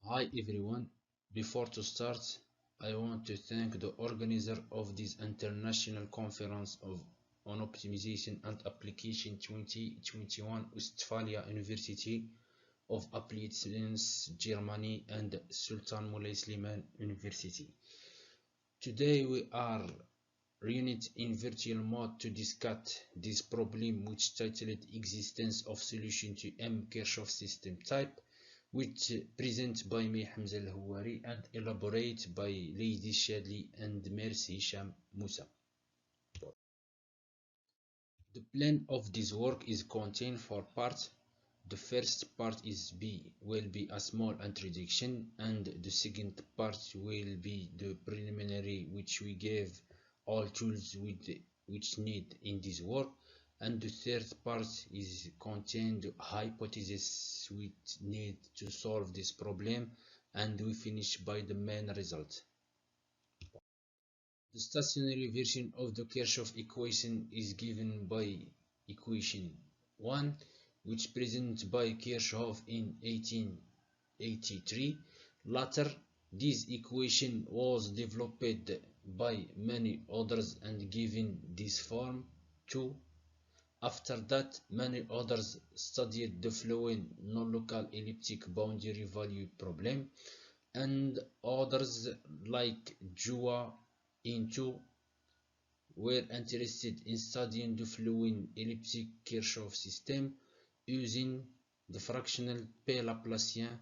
Hi everyone. Before to start, I want to thank the organizer of this international conference on optimization and application 2021 Westphalia University of Applied Science Germany and Sultan Moulay Slimane University. Today we are reunited in virtual mode to discuss this problem, which titled Existence of Solution to M Kirchhoff System Type, which presented by me Hamza Al-Houari and elaborated by Lady Shadley and Mercy Hisham Musa. The plan of this work is contained four parts. The first part will be a small introduction, and the second part will be the preliminary, which we gave all tools which need in this work, and the third part is contained hypothesis which need to solve this problem, and we finish by the main result. The stationary version of the Kirchhoff equation is given by equation 1, which presented by Kirchhoff in 1883. Later, this equation was developed by many others and given this form 2. After that, many others studied the following non-local elliptic boundary value problem, and others like WA2 were interested in studying the following elliptic Kirchhoff system using the fractional Laplacian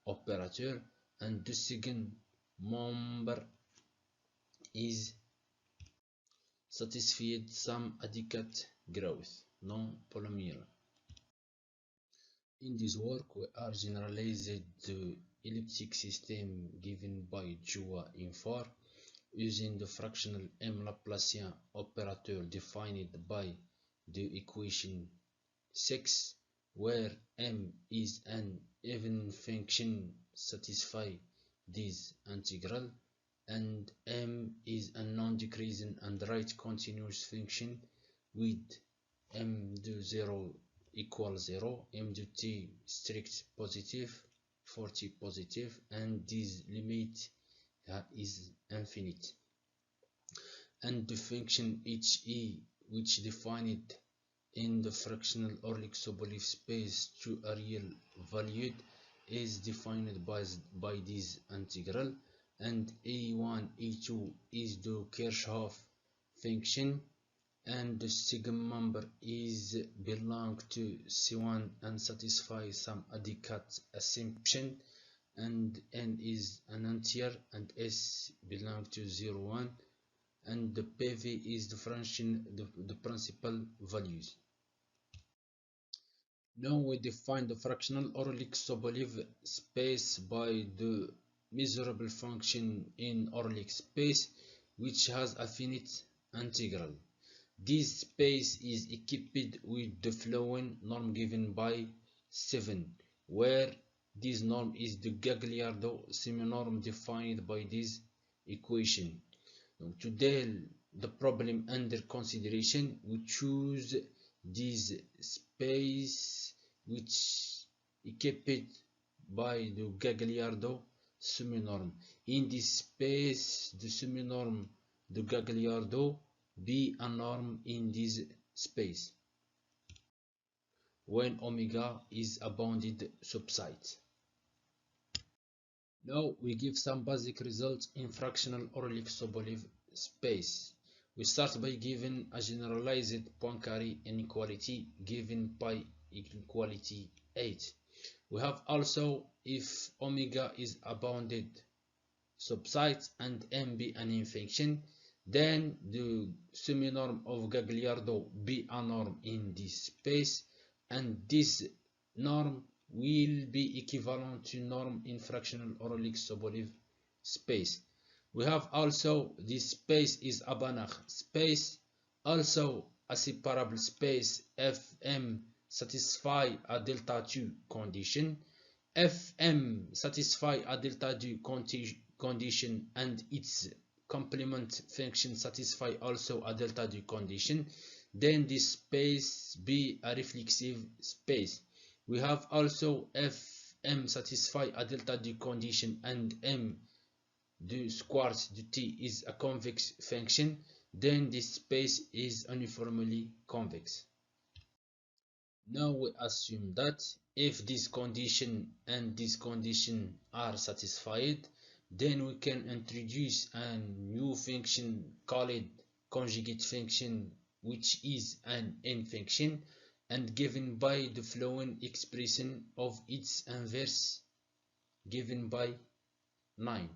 operator, and the second member is satisfied some adequate growth, non-polynomial. In this work, we are generalized the elliptic system given by Jua in 4 using the fractional M Laplacian operator defined by the equation 6, where M is an even function satisfy this integral, and M is a non-decreasing and right continuous function with M do 0 equals 0, M do t strict positive, 40 positive, and this limit is infinite. And the function HE, which defined in the fractional Orlicz-Sobolev space to a real valued, is defined by this integral, and A1, A2 is the Kirchhoff function, and the second member is belong to C1 and satisfy some adequate assumption, and N is an integer and S belong to 0, 1, and the PV is the function, the principal values. Now we define the fractional Orlicz-Sobolev space by the measurable function in Orlicz space, which has a finite integral. This space is equipped with the following norm given by 7, where this norm is the Gagliardo seminorm defined by this equation. Now, to deal the problem under consideration, we choose this space which equipped by the Gagliardo seminorm. In this space, the seminorm, the Gagliardo, be a norm in this space when omega is a bounded subset. Now we give some basic results in fractional Orlicz-Sobolev space. We start by giving a generalized Poincare inequality given by inequality 8. We have also if omega is a bounded subset and M be an infection, then the seminorm of Gagliardo be a norm in this space, and this norm will be equivalent to norm in fractional Orlicz-Sobolev space. We have also this space is a Banach space, also a separable space Fm satisfy a delta 2 condition. Fm satisfy a delta 2 condition and its complement function satisfy also a delta 2 condition, then this space be a reflexive space. We have also M satisfy a delta D condition and M du squared du T is a convex function, then this space is uniformly convex. Now we assume that if this condition and this condition are satisfied, then we can introduce a new function called conjugate function, which is an n function and given by the following expression of its inverse given by 9.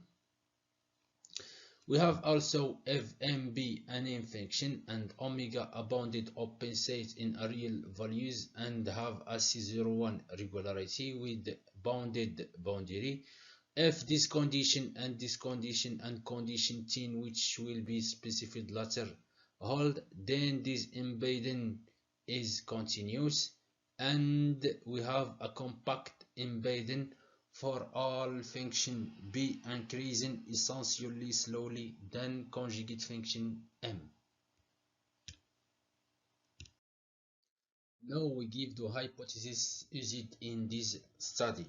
We have also if m be an n function and omega a bounded open set in real values and have a C01 regularity with bounded boundary. If this condition and condition 10 which will be specified later hold, then this embedding is continuous and we have a compact embedding for all function b increasing essentially slowly than conjugate function m. Now we give the hypothesis used in this study.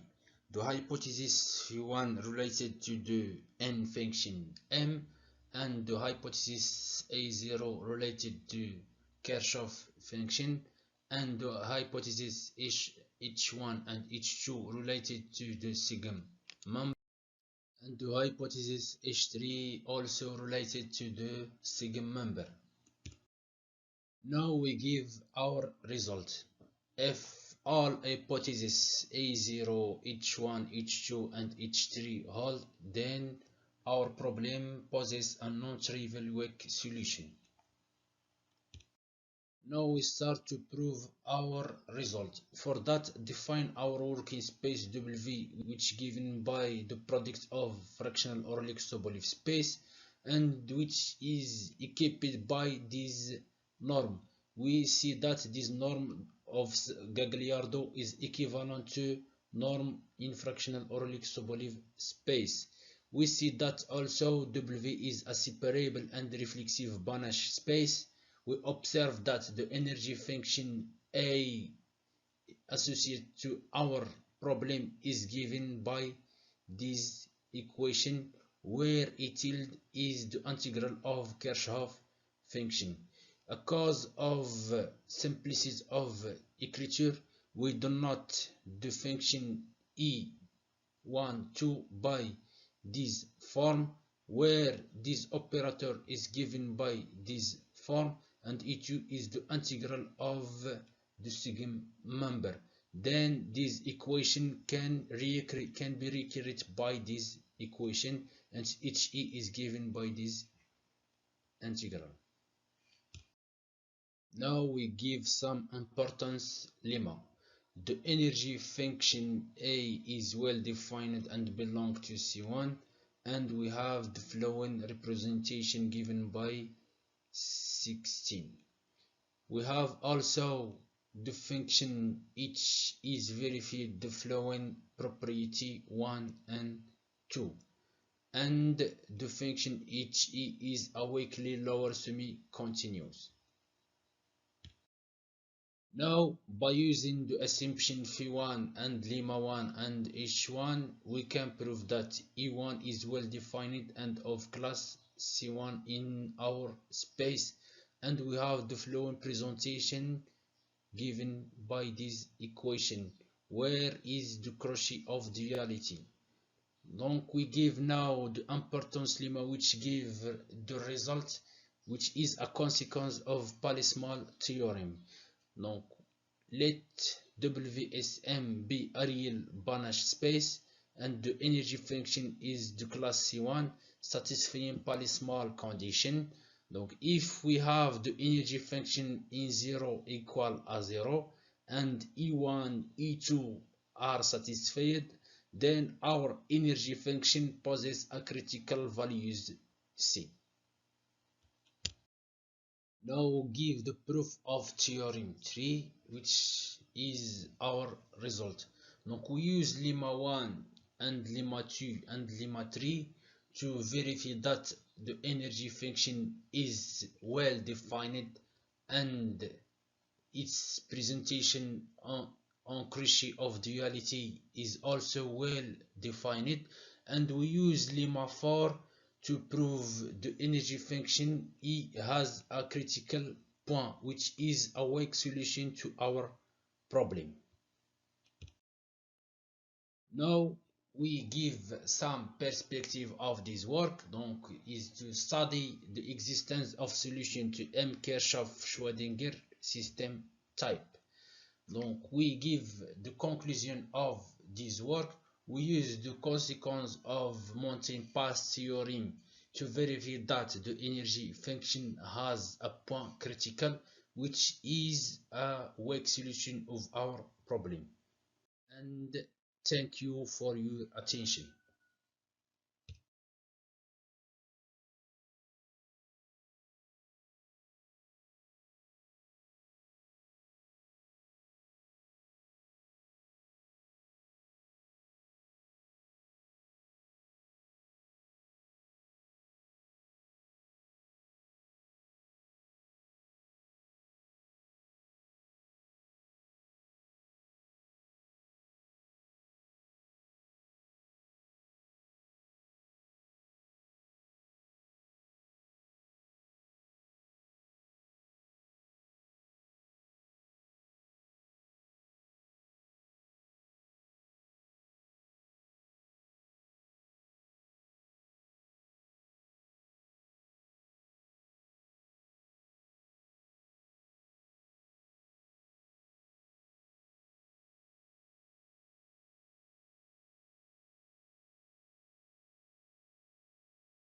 The hypothesis one related to the n function m and the hypothesis A0 related to Kirchhoff function and the hypothesis H1 and H2 related to the sigma member and the hypothesis H3 also related to the sigma member. Now we give our result. If all hypotheses A0, H1, H2 and H3 hold, then our problem poses a non-trivial weak solution. Now we start to prove our result. For that, define our working space W, which given by the product of fractional Orlicz-Sobolev space and which is equipped by this norm. We see that this norm of Gagliardo is equivalent to norm in fractional Orlicz-Sobolev space. We see that also W is a separable and reflexive Banach space. We observe that the energy function A associated to our problem is given by this equation where E tilde is the integral of Kirchhoff function. Because of simplicity of ecriture, we denote the function E12 by this form where this operator is given by this form and E2 is the integral of the sigma member. Then this equation can be recreated by this equation and HE is given by this integral. Now we give some importance lemma. The energy function A is well defined and belongs to C1, and we have the following representation given by 16. We have also the function H is verified the following property 1 and 2, and the function HE is a weakly lower semi-continuous. Now, by using the assumption phi1 and lemma 1 and H1, we can prove that E1 is well defined and of class C1 in our space, and we have the following presentation given by this equation, where is the crochet of duality. Donc we give now the importance lemma which give the result, which is a consequence of Palais-Small theorem. Donc, let WSM be a real Banach space and the energy function is the class C1 satisfying Palais-Small condition. Donc, if we have the energy function in 0 equal a 0 and E1, E2 are satisfied, then our energy function possesses a critical values C. Now we'll give the proof of theorem 3, which is our result. Donc we use lemma 1 and lemma 2 and lemma 3 to verify that the energy function is well defined and its presentation Cauchy of duality is also well defined, and we use lemma 4 to prove the energy function E has a critical point, which is a weak solution to our problem. Now we give some perspective of this work, donc is to study the existence of solution to M. Kirchhoff-Schrödinger system type. Donc we give the conclusion of this work. We use the consequence of mountain pass theorem to verify that the energy function has a point critical, which is a weak solution of our problem. And thank you for your attention.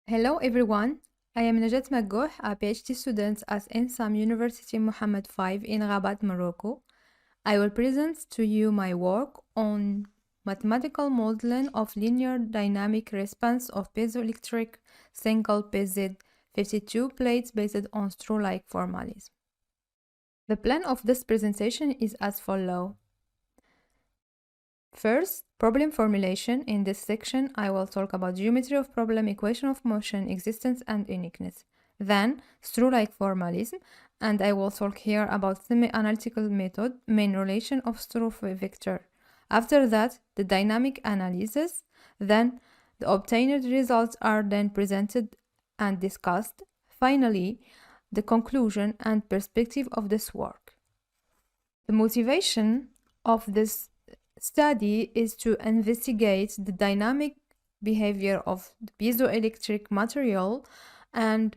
Hello everyone, I am Najat Maggouh, a PhD student at INSAM University Mohammed V in Rabat, Morocco. I will present to you my work on mathematical modeling of linear dynamic response of piezoelectric single PZ 52 plates based on straw-like formalism. The plan of this presentation is as follows. First, problem formulation. In this section, I will talk about geometry of problem, equation of motion, existence, and uniqueness. Then, straw-like formalism, and I will talk here about semi-analytical method, main relation of straw vector. After that, the dynamic analysis. Then, the obtained results are then presented and discussed. Finally, the conclusion and perspective of this work. The motivation of this study is to investigate the dynamic behavior of the piezoelectric material and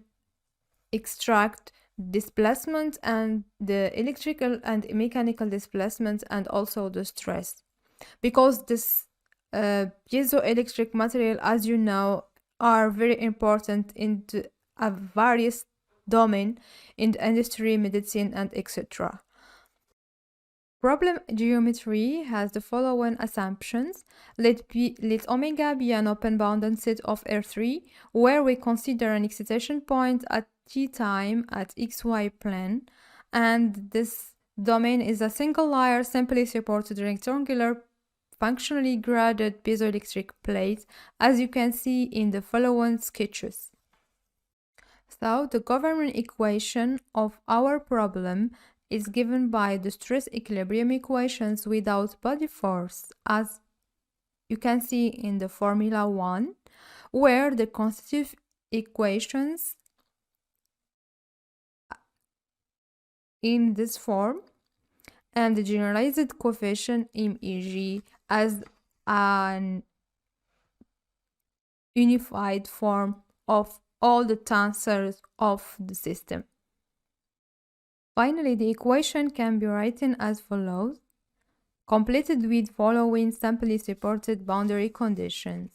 extract displacement and the electrical and mechanical displacement and also the stress. Because this piezoelectric material, as you know, are very important in a various domain in the industry, medicine, and etc. Problem geometry has the following assumptions. Let omega be an open-bounded set of R3, where we consider an excitation point at t time at xy plane, and this domain is a single layer simply supported rectangular functionally graded piezoelectric plate, as you can see in the following sketches. So, the government equation of our problem is given by the stress equilibrium equations without body force, as you can see in the formula 1, where the constitutive equations in this form and the generalized coefficient MEG as an unified form of all the tensors of the system. Finally, the equation can be written as follows, completed with following simply supported boundary conditions.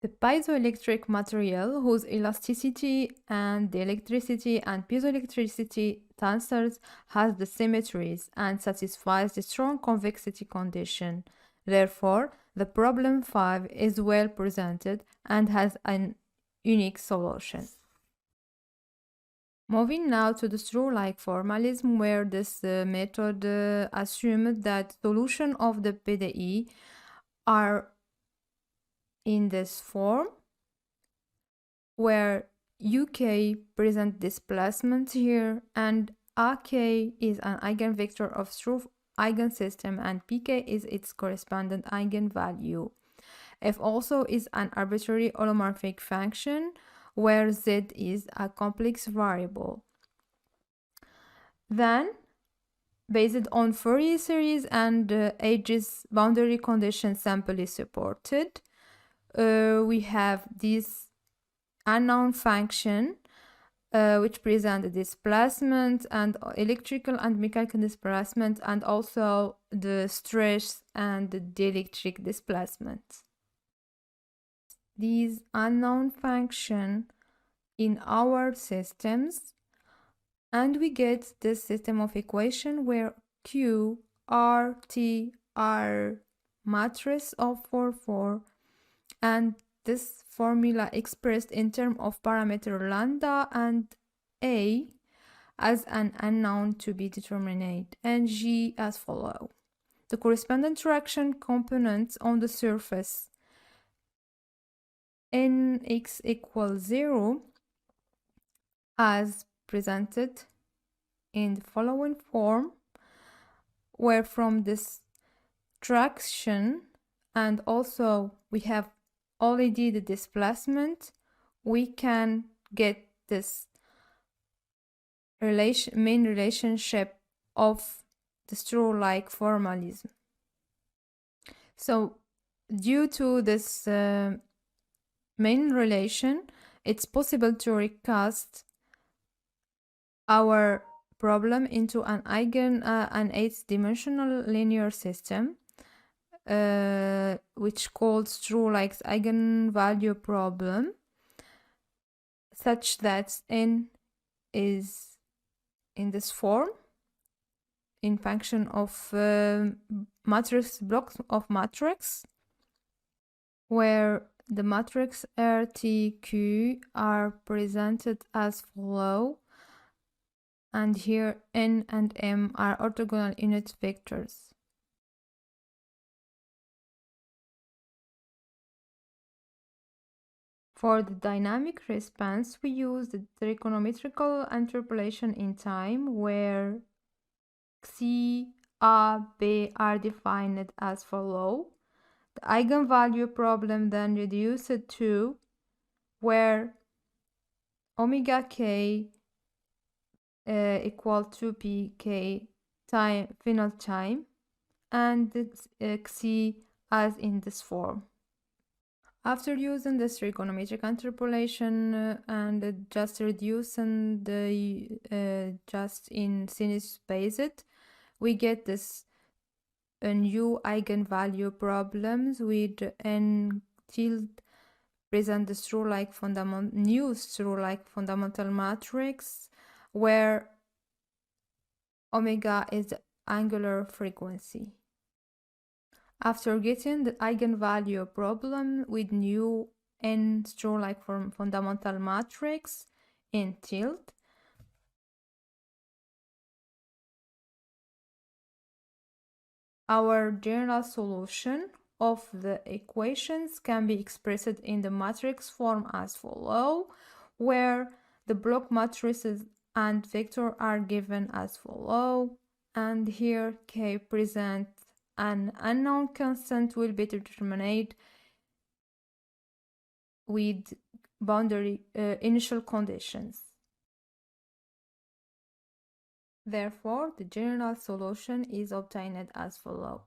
The piezoelectric material, whose elasticity and the electricity and piezoelectricity tensors has the symmetries and satisfies the strong convexity condition. Therefore, the problem 5 is well presented and has an unique solution. Moving now to the straw-like formalism, where this method assumed that solution of the PDE are in this form, where UK present displacement here and AK is an eigenvector of straw eigensystem and pk is its corresponding eigenvalue. F also is an arbitrary holomorphic function where z is a complex variable. Then, based on Fourier series and H's boundary conditions amply supported, we have this unknown function which present the displacement and electrical and mechanical displacement, and also the stress and the dielectric displacement. These unknown function in our systems, and we get this system of equation where Q, R, T are matrix of 4, 4, and this formula expressed in terms of parameter lambda and A as an unknown to be determined, and G as follow. The corresponding traction components on the surface nx equals 0 as presented in the following form, where from this traction and also we have already the displacement, we can get this main relationship of the straw-like formalism. So due to this main relation, it's possible to recast our problem into an an 8-dimensional linear system, which called straw-like eigenvalue problem, such that n is in this form in function of matrix blocks of matrix, where the matrix R, T, Q are presented as follow, and here n and m are orthogonal unit vectors. For the dynamic response, we use the trigonometric interpolation in time, where C, A, B are defined as follow. The eigenvalue problem then reduced to where omega k equal to pk time final time, and Xc as in this form. After using this trigonometric interpolation and just reducing the just in sinus based, we get this new eigenvalue problems with n tilde present the straw-like new straw-like fundamental matrix, where omega is the angular frequency. After getting the eigenvalue problem with new n straw-like fundamental matrix in tilde, our general solution of the equations can be expressed in the matrix form as follow, where the block matrices and vector are given as follow, and here k present an unknown constant will be determined with boundary initial conditions. Therefore, the general solution is obtained as follows.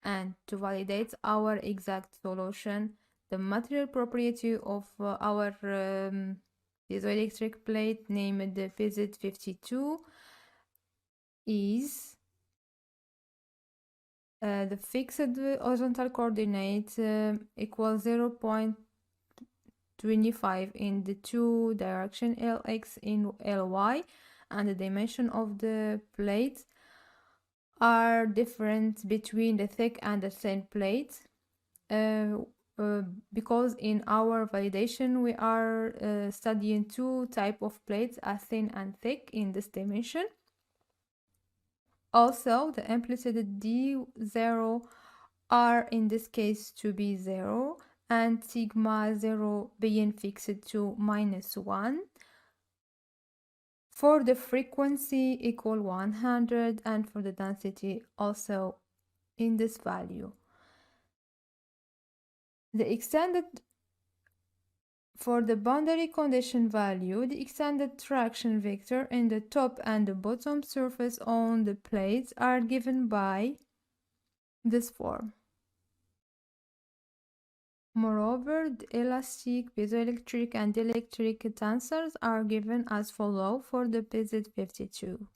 And to validate our exact solution, the material property of our piezoelectric plate named the visit 52 is the fixed horizontal coordinate equals 0.25 in the two direction Lx in Ly, and the dimension of the plate are different between the thick and the thin plate, because in our validation we are studying two types of plates, a thin and thick, in this dimension. Also, the implicit d0 are in this case to be 0, and sigma 0 being fixed to -1. for the frequency equal 100 and for the density also in this value. The extended For the boundary condition value, the extended traction vector in the top and the bottom surface on the plates are given by this form. Moreover, the elastic, piezoelectric, and electric tensors are given as follow for the PZ52.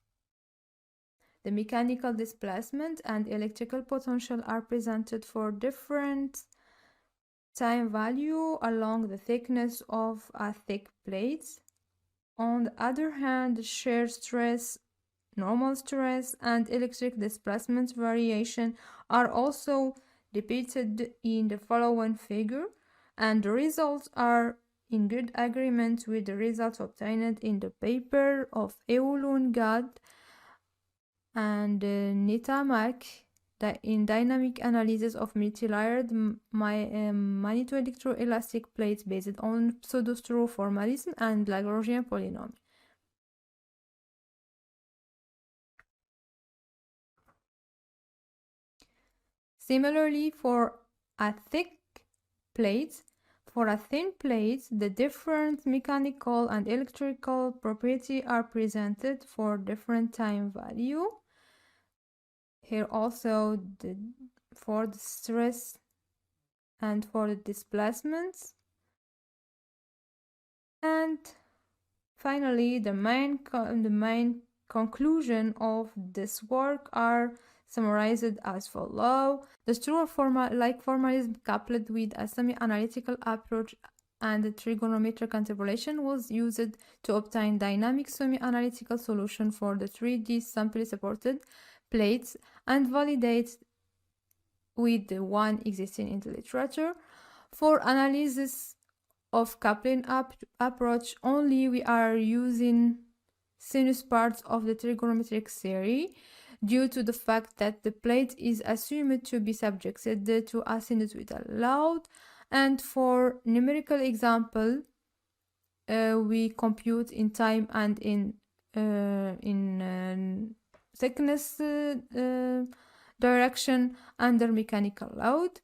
The mechanical displacement and electrical potential are presented for different time value along the thickness of a thick plate. On the other hand, shear stress, normal stress, and electric displacement variation are also depicted in the following figure, and the results are in good agreement with the results obtained in the paper of Eulungad and Nitamak in dynamic analysis of multi-layered magneto-electroelastic plates based on pseudo-true formalism and Lagrangian polynomial. Similarly, for a thick plate, for a thin plate, the different mechanical and electrical properties are presented for different time value. Here also for the stress and for the displacements. And finally, the main conclusion of this work are summarized as follows. The true formalism coupled with a semi-analytical approach and the trigonometric interpolation was used to obtain dynamic semi-analytical solution for the 3D sample supported plates and validate with the one existing in the literature. For analysis of coupling approach only, we are using sinus parts of the trigonometric theory due to the fact that the plate is assumed to be subjected to a sinusoidal load. And for numerical example, we compute in time and in thickness direction under mechanical load.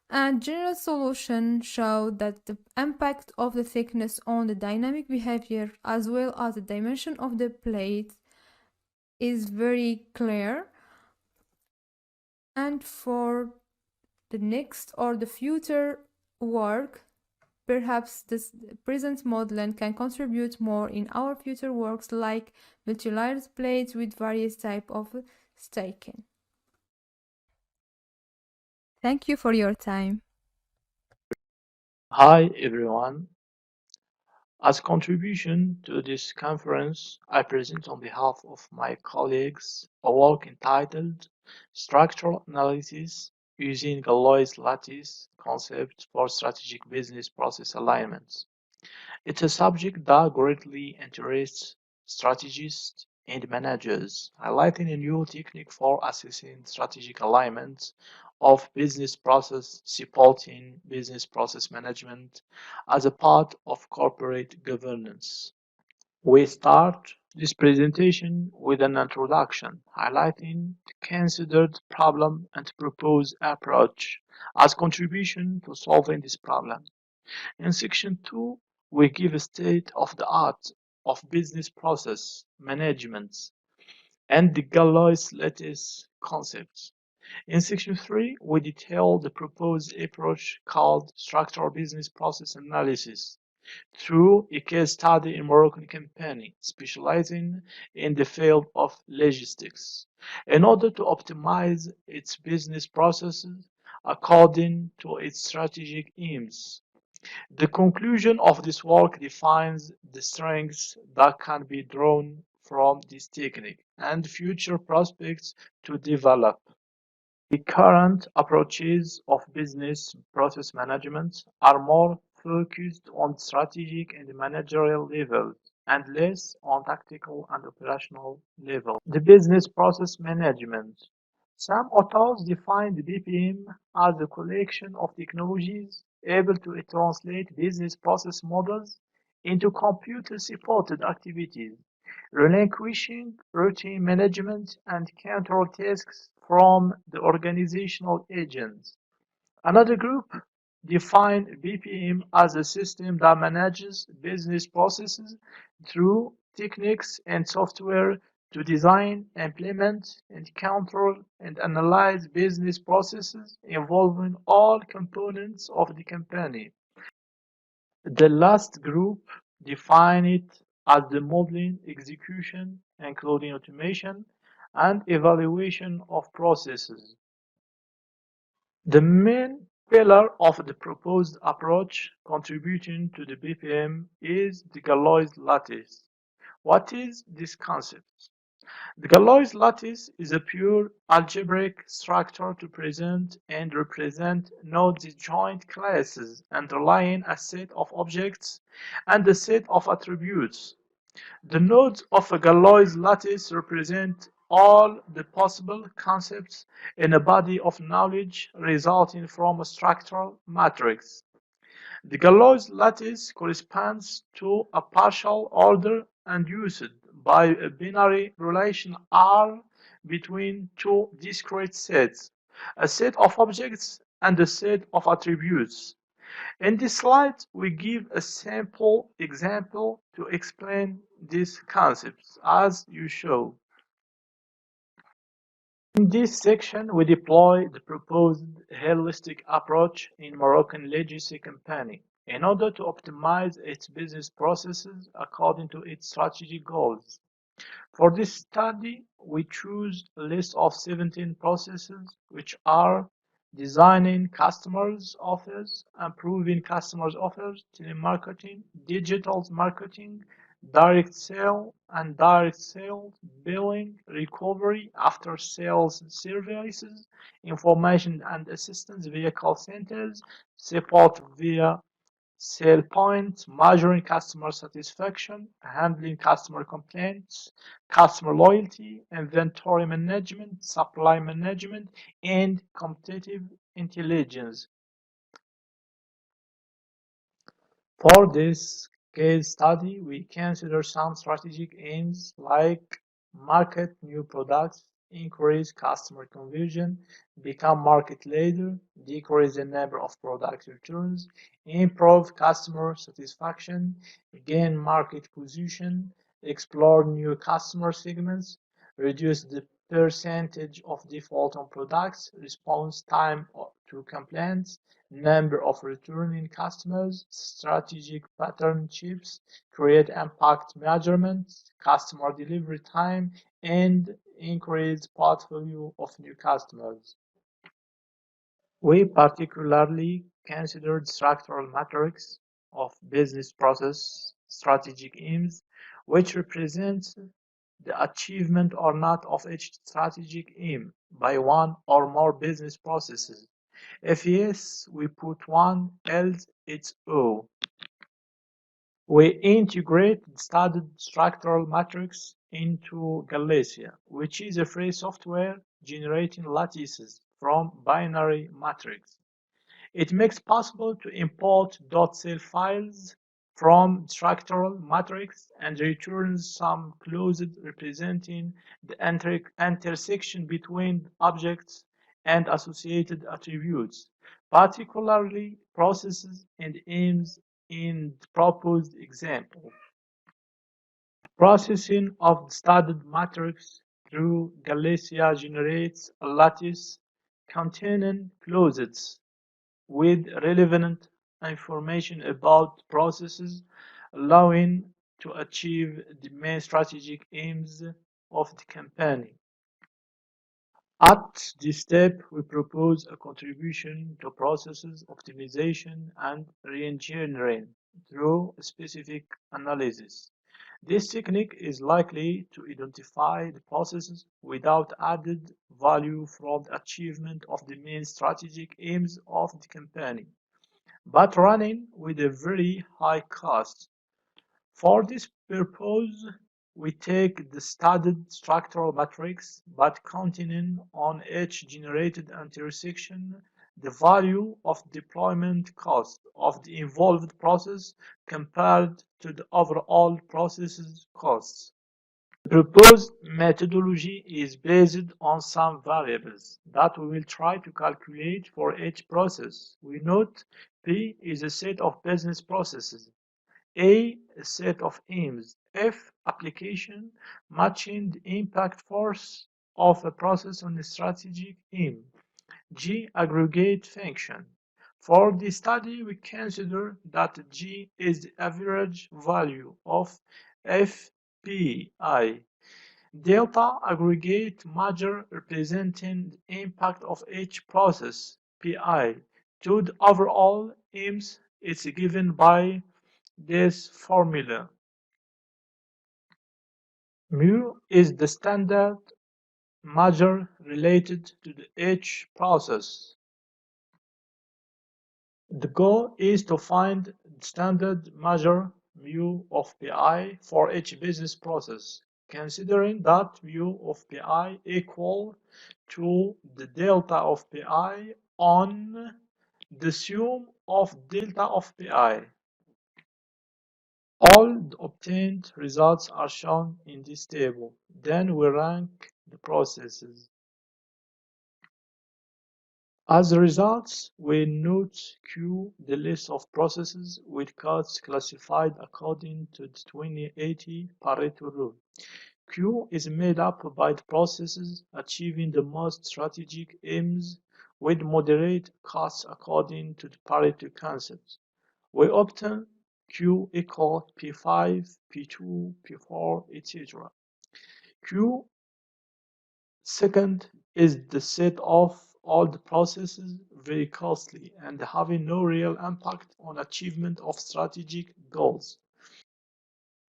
And general solution show that the impact of the thickness on the dynamic behavior as well as the dimension of the plate is very clear. And for the next or the future work, perhaps this present modeling can contribute more in our future works like multi-layered plates with various types of staking. Thank you for your time. Hi everyone. As contribution to this conference, I present on behalf of my colleagues a work entitled Structural Analysis using Galois Lattice Concept for Strategic Business Process Alignments. It's a subject that greatly interests strategists and managers, highlighting a new technique for assessing strategic alignment of business process, supporting business process management as a part of corporate governance. We start this presentation with an introduction highlighting the considered problem and proposed approach as contribution to solving this problem. In section 2, we give a state of the art of business process management and the Galois lattice concepts. In section 3, we detail the proposed approach called structural business process analysis through a case study in Moroccan company specializing in the field of logistics in order to optimize its business processes according to its strategic aims. The conclusion of this work defines the strengths that can be drawn from this technique and future prospects to develop. The current approaches of business process management are more focused on strategic and managerial levels and less on tactical and operational levels. The business process management. Some authors define the BPM as a collection of technologies able to translate business process models into computer-supported activities. relinquishing routine management and control tasks from the organizational agents. Another group defined BPM as a system that manages business processes through techniques and software to design, implement, and control and analyze business processes involving all components of the company. The last group defined it as the modeling, execution, including automation, and evaluation of processes. The main pillar of the proposed approach contributing to the BPM is the Galois lattice. What is this concept? The Galois lattice is a pure algebraic structure to present and represent node-disjoint classes underlying a set of objects and a set of attributes. The nodes of a Galois lattice represent all the possible concepts in a body of knowledge resulting from a structural matrix. The Galois lattice corresponds to a partial order induced by a binary relation R between two discrete sets, a set of objects and a set of attributes. In this slide, we give a simple example to explain these concepts as you show. In this section, we deploy the proposed holistic approach in Moroccan legacy company in order to optimize its business processes according to its strategic goals. For this study, we choose a list of 17 processes which are designing customers' offers, improving customers' offers, telemarketing, digital marketing, direct sale and direct sales, billing, recovery, after sales services, information and assistance via call centers, support via sale points, measuring customer satisfaction, handling customer complaints, customer loyalty, inventory management, supply management, and competitive intelligence. For this case study, we consider some strategic aims like market new products, increase customer conversion, become market leader, decrease the number of product returns, improve customer satisfaction, gain market position, explore new customer segments, reduce the percentage of default on products, response time to complaints, number of returning customers, strategic partnerships, create impact measurements, customer delivery time, and increase portfolio of new customers. We particularly considered structural matrix of business process strategic aims, which represents the achievement or not of each strategic aim by one or more business processes. If yes, we put 1, else it's O. We integrate the studied structural matrix into Galaxia, which is a free software generating lattices from binary matrix. It makes possible to import .cell files from structural matrix and returns some clauses representing the intersection between objects and associated attributes, particularly processes and aims in the proposed example. Processing of the studied matrix through Galaxia generates a lattice containing clauses with relevant information about processes, allowing to achieve the main strategic aims of the company. At this step, we propose a contribution to processes optimization and reengineering through specific analysis. This technique is likely to identify the processes without added value from the achievement of the main strategic aims of the company, but running with a very high cost. For this purpose, we take the studied structural matrix, but containing on each generated intersection the value of deployment cost of the involved process compared to the overall process's costs. The proposed methodology is based on some variables that we will try to calculate for each process. We note P is a set of business processes, A a set of aims, F application matching the impact force of a process on a strategic aim, G aggregate function. For the study, we consider that G is the average value of FPI. Delta aggregate measure representing the impact of each process, Pi, to the overall aims is given by this formula. Mu is the standard measure related to each process. The goal is to find the standard measure mu of Pi for each business process, considering that mu of Pi equal to the delta of Pi on the sum of delta of Pi. All the obtained results are shown in this table. Then we rank the processes. As a result, we note Q, the list of processes with codes classified according to the 2080 Pareto rule. Q is made up by the processes achieving the most strategic aims with moderate costs according to the Pareto concept. We obtain Q equal P5, P2, P4, etc. Q second is the set of all the processes very costly and having no real impact on achievement of strategic goals.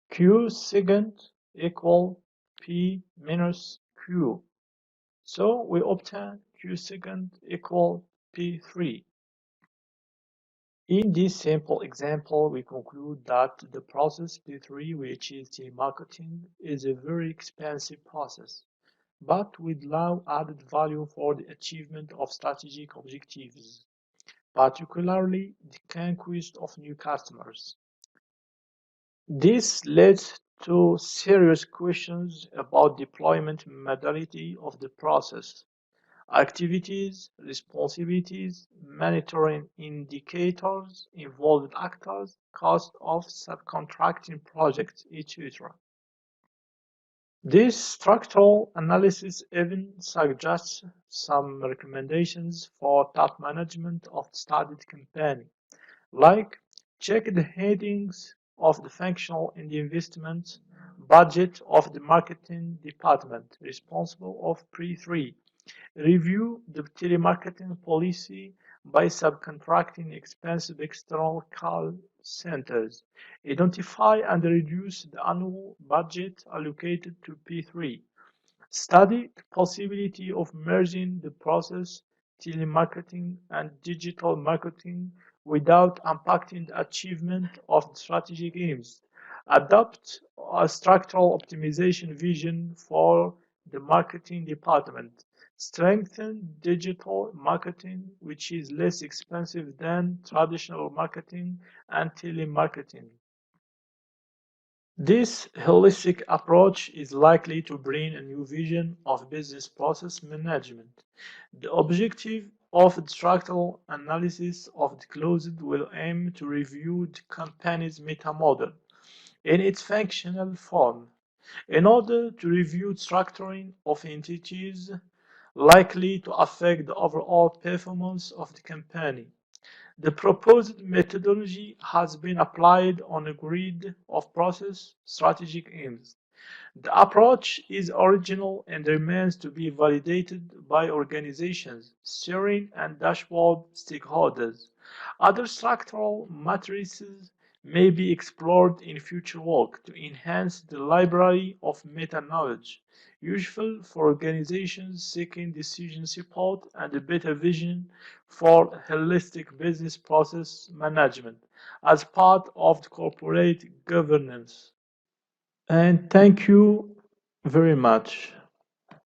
Q second equal P minus Q. So we obtain Q second equal P3. In this simple example, we conclude that the process P3, which is telemarketing, is a very expensive process, but with low added value for the achievement of strategic objectives, particularly the conquest of new customers. This leads to serious questions about deployment modality of the process, activities, responsibilities, monitoring indicators, involved actors, cost of subcontracting projects, etc. This structural analysis even suggests some recommendations for top management of the studied company, like check the headings of the functional in the investment budget of the marketing department responsible of P3. Review the telemarketing policy by subcontracting expensive external call centers. Identify and reduce the annual budget allocated to P3. Study the possibility of merging the process, telemarketing, and digital marketing without impacting the achievement of the strategic aims. Adopt a structural optimization vision for the marketing department. Strengthen digital marketing, which is less expensive than traditional marketing and telemarketing. This holistic approach is likely to bring a new vision of business process management. The objective of the structural analysis of the closed will aim to review the company's meta-model in its functional form in order to review structuring of entities likely to affect the overall performance of the company. The proposed methodology has been applied on a grid of process strategic aims. The approach is original and remains to be validated by organizations, steering and dashboard stakeholders. Other structural matrices may be explored in future work to enhance the library of meta-knowledge, useful for organizations seeking decision support and a better vision for holistic business process management as part of the corporate governance. And thank you very much.